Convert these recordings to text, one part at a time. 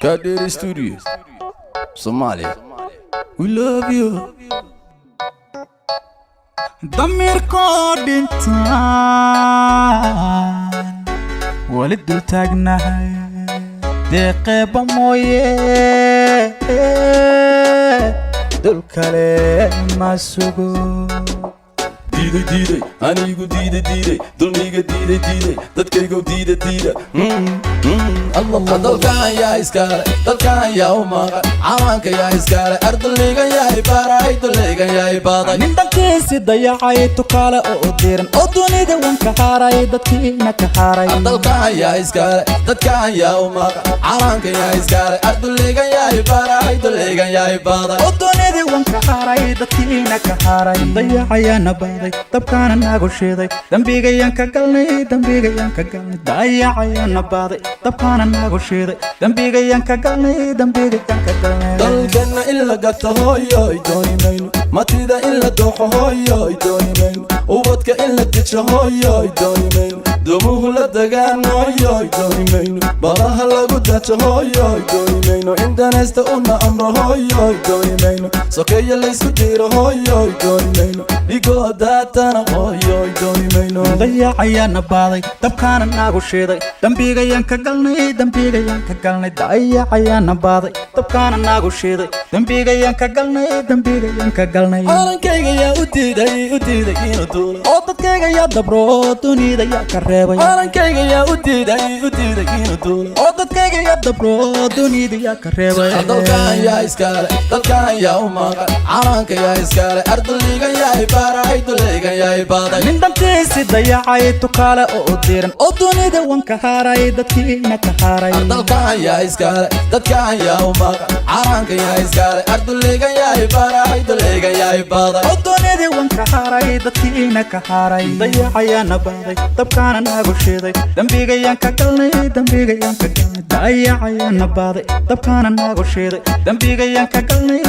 Kader Studios, Somalia. We love you. ضميركو دينتان ولد تاغناهاي دقيبة مويه دول كالي ما سوغو Diide, anigu diide, dulmiga diide, dadkaygu diide. Allah dalkan yaa iskale, dalkan yaa u maqan, cawaanka yaa iskale, ardayga yaa ibaray, dulayga yaa ibaday. nin dalkiisi dayacay tukaale oo diran oo dunida wanka haaray dadkiina ka haaray. Dalkan yaa iskale, dadkan yaa u maqan, cawaanka yaa iskale, ardayga yaa ibaray, dulayga yaa ibaday. oo dunida wanka haaray dadkiina ka haaray. Dayacayana baaday dabkaana nagu shiiday dambigayan ka galnay dayacayana baaday dabkaana nagu shiiday dambigayan ka galnay dalkana illa gata hooyoy dooni mayno matida illa dooxo hooyoy dooni mayno ubadka illa disho hooyoy dooni mayno dumuhu la dagaan hooyoy dooni mayno badaha lagu dajo hooyoy dooni mayno indanaysta una amro hooyoy dooni mayno sokeeya laysku diiro hooyoy dooni mayno igoo daatana hooyoy dooni mayno dayacayana baaday dabkaana nagu shiiday dambigayan ka galnay dayacayana baaday dabkaana nagu shiiday dambigayan ka galnay calankayga yaa u diiday inuu duulo oo dadkayga yaa dabro dunida yaa ka reebay calankayga yaa u diiday inuu duulo oo dadkayga yaa dabro dunida yaa ka reebay dalkan yaa iskale dalkan yaa u maqan calanka yaa iskale ardayga yaa ibaray dulayga yaa ibaday nin dalkiisi dayacay tukaale oo diran oo dunida wanka haaray dadkiina ka haaray dalkan yaa iskale dadkan yaa u maqan calanka yaa iskale ardayga yaa ibaray dulayga yaa ibaday oo dunida wanka haaray dadkiina ka haaray dayacayana baaday dabkaana nagu shiiday dambigayan ka galnay dayacayana baaday dabkaana nagu shiiday dambigayan ka galnay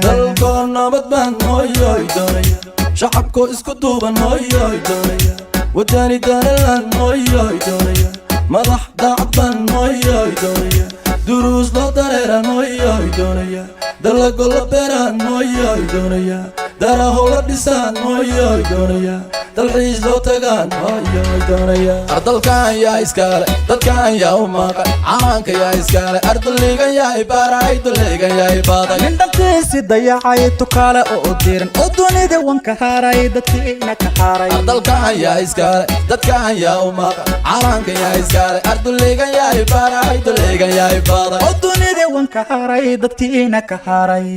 dalkoo nabad baan hooyoy doonaya shacabkoo isku duuban hooyoy doonaya wadani danalan hooyoy doonaya madax daacad baan hooyoy doonaya duruus loo dareeran hooyoy doonaya dalago la beeraan hooyoy doonaya daraho la dhisaan hooyoy doonaya dalxiis loo tagaan hooyoy doonaya dalkan yaa iskale dadkan yaa u maqan cawaanka yaa iskale ardayga yaa ibaray dulayga yaa ibaday nin dalkiisi dayacay tukaale oo diran oo dunida wanka haaray dadkiina ka haaray dalkan yaa iskale dadkan yaa u maqan cawaanka yaa iskale ardayga yaa ibaray dulayga yaa ibaday oo dunida wanka haaray dadkiina ka haaray